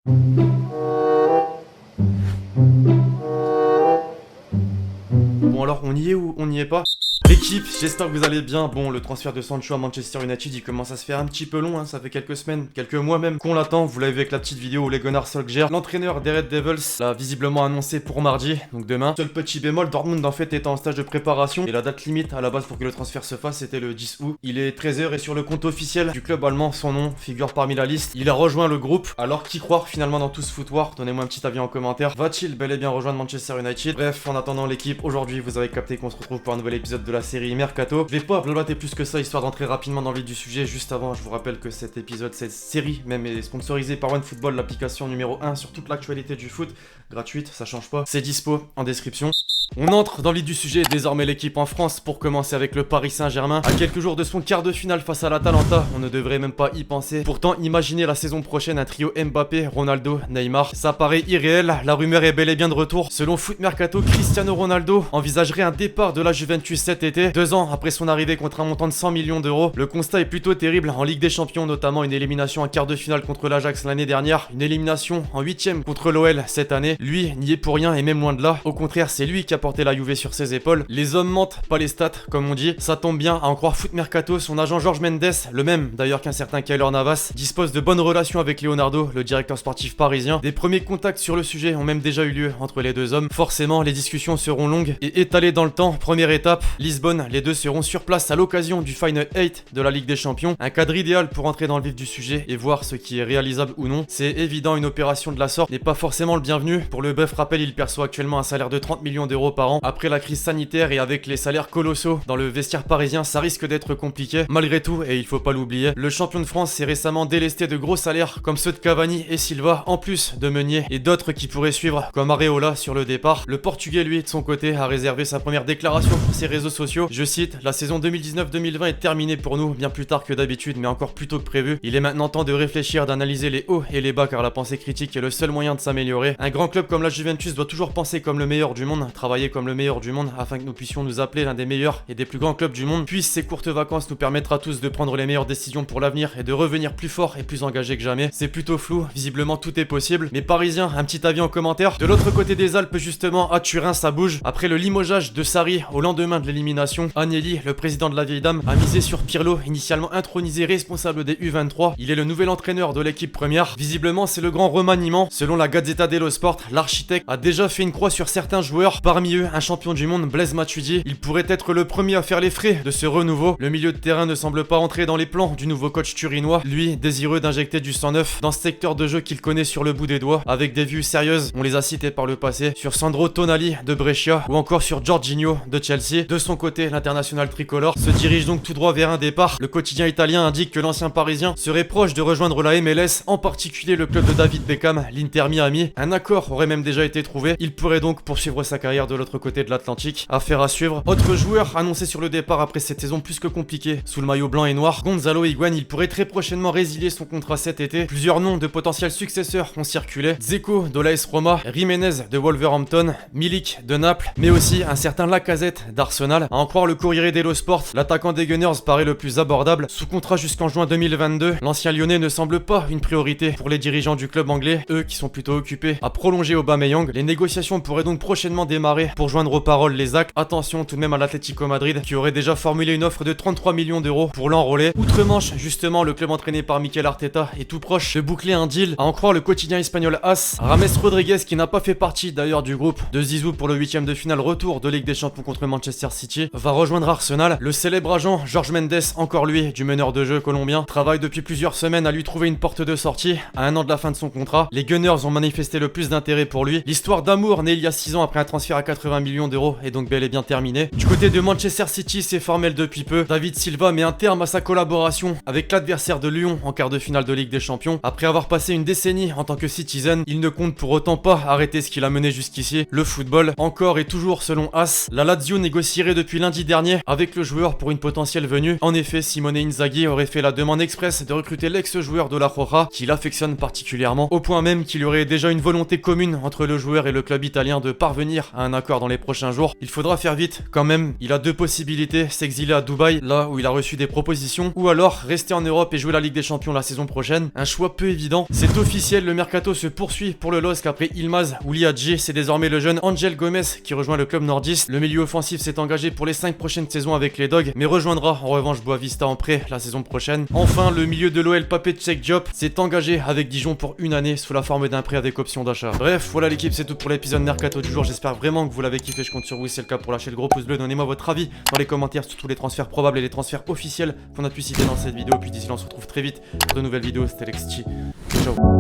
Bon alors, on y est ou on n'y est pas? L'équipe, j'espère que vous allez bien. Bon, le transfert de Sancho à Manchester United, il commence à se faire un petit peu long, hein. Ça fait quelques semaines, quelques mois même qu'on l'attend. Vous l'avez vu avec la petite vidéo où les Gunnar Solskjaer, l'entraîneur des Red Devils, l'a visiblement annoncé pour mardi, donc demain. Seul petit bémol, Dortmund en fait était en stage de préparation et la date limite à la base pour que le transfert se fasse c'était le 10 août. Il est 13h et sur le compte officiel du club allemand, son nom figure parmi la liste. Il a rejoint le groupe. Alors qui croire finalement dans tout ce foutoir? Donnez-moi un petit avis en commentaire. Va-t-il bel et bien rejoindre Manchester United? Bref, en attendant l'équipe, aujourd'hui vous avez capté qu'on se retrouve pour un nouvel épisode de la série Mercato. Je vais pas blablater plus que ça histoire d'entrer rapidement dans le vif du sujet. Juste avant, je vous rappelle que cet épisode, cette série même est sponsorisée par OneFootball, l'application numéro 1 sur toute l'actualité du foot. Gratuite, ça change pas. C'est dispo en description. On entre dans le vif du sujet, désormais l'équipe en France pour commencer avec le Paris Saint-Germain. À quelques jours de son quart de finale face à l'Atalanta, on ne devrait même pas y penser. Pourtant, imaginez la saison prochaine un trio Mbappé, Ronaldo, Neymar. Ça paraît irréel, la rumeur est bel et bien de retour. Selon Foot Mercato, Cristiano Ronaldo envisagerait un départ de la Juventus cet été, 2 ans après son arrivée contre un montant de 100 millions d'euros. Le constat est plutôt terrible en Ligue des Champions, notamment une élimination en quart de finale contre l'Ajax l'année dernière, une élimination en 8ème contre l'OL cette année. Lui n'y est pour rien et même loin de là. Au contraire, c'est lui qui a porté la Juve sur ses épaules. Les hommes mentent, pas les stats, comme on dit. Ça tombe bien, à en croire Foot Mercato, son agent Jorge Mendes, le même d'ailleurs qu'un certain Keylor Navas, dispose de bonnes relations avec Leonardo, le directeur sportif parisien. Des premiers contacts sur le sujet ont même déjà eu lieu entre les deux hommes. Forcément, les discussions seront longues et étalées dans le temps. Première étape, Lisbonne, les deux seront sur place à l'occasion du Final 8 de la Ligue des Champions. Un cadre idéal pour entrer dans le vif du sujet et voir ce qui est réalisable ou non. C'est évident, une opération de la sorte n'est pas forcément le bienvenu. Pour le bref rappel, il perçoit actuellement un salaire de 30 millions d'euros par an. Après la crise sanitaire et avec les salaires colossaux dans le vestiaire parisien, ça risque d'être compliqué. Malgré tout, et il faut pas l'oublier, le champion de France s'est récemment délesté de gros salaires comme ceux de Cavani et Silva, en plus de Meunier et d'autres qui pourraient suivre comme Areola sur le départ. Le Portugais, lui, de son côté, a réservé sa première déclaration pour ses réseaux sociaux. Je cite: la saison 2019-2020 est terminée pour nous, bien plus tard que d'habitude, mais encore plus tôt que prévu. Il est maintenant temps de réfléchir, d'analyser les hauts et les bas, car la pensée critique est le seul moyen de s'améliorer. Un grand club comme la Juventus doit toujours penser comme le meilleur du monde, travailler comme le meilleur du monde, afin que nous puissions nous appeler l'un des meilleurs et des plus grands clubs du monde. Puis ces courtes vacances nous permettra à tous de prendre les meilleures décisions pour l'avenir et de revenir plus fort et plus engagé que jamais. C'est plutôt flou, visiblement tout est possible. Mais Parisiens, un petit avis en commentaire. De l'autre côté des Alpes justement, à Turin, ça bouge. Après le limogeage de Sarri au lendemain de l'élimination, Agnelli, le président de la vieille dame, a misé sur Pirlo, initialement intronisé responsable des U23. Il est le nouvel entraîneur de l'équipe première. Visiblement, c'est le grand remaniement. Selon la Gazzetta dello Sport, l'architecte a déjà fait une croix sur certains joueurs. Parmi eux, un champion du monde, Blaise Matuidi. Il pourrait être le premier à faire les frais de ce renouveau. Le milieu de terrain ne semble pas entrer dans les plans du nouveau coach turinois, lui désireux d'injecter du sang neuf dans ce secteur de jeu qu'il connaît sur le bout des doigts, avec des vues sérieuses, on les a cités par le passé, sur Sandro Tonali de Brescia ou encore sur Jorginho de Chelsea. De son côté, l'international tricolore se dirige donc tout droit vers un départ. Le quotidien italien indique que l'ancien parisien serait proche de rejoindre la MLS, en particulier le club de David Beckham, l'Inter Miami. Un accord aurait même déjà été trouvé. Il pourrait donc poursuivre sa carrière de l'autre côté de l'Atlantique. Affaire à suivre. Autre joueur annoncé sur le départ après cette saison plus que compliquée sous le maillot blanc et noir, Gonzalo Higuaín. Il pourrait très prochainement résilier son contrat cet été. Plusieurs noms de potentiels successeurs ont circulé: Dzeko de l'AS Roma, Jiménez de Wolverhampton, Milik de Naples, mais aussi un certain Lacazette d'Arsenal. À en croire le Corriere dello Sport, l'attaquant des Gunners paraît le plus abordable. Sous contrat jusqu'en juin 2022, l'ancien lyonnais ne semble pas une priorité pour les dirigeants du club anglais, eux qui sont plutôt occupés à prolonger Aubameyang. Les négociations pourraient donc prochainement démarrer pour joindre aux paroles les actes. Attention tout de même à l'Atlético Madrid qui aurait déjà formulé une offre de 33 millions d'euros pour l'enrôler. Outre-Manche, justement, le club entraîné par Mikel Arteta est tout proche de boucler un deal. À en croire le quotidien espagnol AS, Rames Rodriguez, qui n'a pas fait partie d'ailleurs du groupe de Zizou pour le 8ème de finale retour de Ligue des Champions contre Manchester City, va rejoindre Arsenal. Le célèbre agent Jorge Mendes, encore lui, du meneur de jeu colombien, travaille depuis plusieurs semaines à lui trouver une porte de sortie à 1 an de la fin de son contrat. Les Gunners ont manifesté le plus d'intérêt pour lui. L'histoire d'amour née il y a 6 ans après un transfert à 80 millions d'euros est donc bel et bien terminée. Du côté de Manchester City, c'est formel depuis peu. David Silva met un terme à sa collaboration avec l'adversaire de Lyon en quart de finale de Ligue des Champions. Après avoir passé une décennie en tant que Citizen, il ne compte pour autant pas arrêter ce qu'il a mené jusqu'ici, le football. Encore et toujours selon AS, la Lazio négocierait depuis lundi dernier avec le joueur pour une potentielle venue. En effet, Simone Inzaghi aurait fait la demande express de recruter l'ex-joueur de la Roja, qu'il affectionne particulièrement, au point même qu'il y aurait déjà une volonté commune entre le joueur et le club italien de parvenir à un accord dans les prochains jours. Il faudra faire vite quand même. Il a deux possibilités, s'exiler à Dubaï, là où il a reçu des propositions, ou alors rester en Europe et jouer la Ligue des Champions la saison prochaine. Un choix peu évident. C'est officiel, le mercato se poursuit pour le LOSC après Yılmaz Ouliadji. C'est désormais le jeune Angel Gomez qui rejoint le club nordiste. Le milieu offensif s'est engagé pour les 5 prochaines saisons avec les Dogs, mais rejoindra en revanche Boavista en prêt la saison prochaine. Enfin, le milieu de l'OL Papé Tchek Diop s'est engagé avec Dijon pour une année sous la forme d'un prêt avec option d'achat. Bref, voilà l'équipe, c'est tout pour l'épisode mercato du jour. J'espère vraiment que vous l'avez kiffé. Je compte sur vous, si c'est le cas, pour lâcher le gros pouce bleu. Donnez-moi votre avis dans les commentaires sur tous les transferts probables et les transferts officiels qu'on a pu citer dans cette vidéo. Puis d'ici là, on se retrouve très vite pour de nouvelles vidéos. C'était Lexchi. Ciao.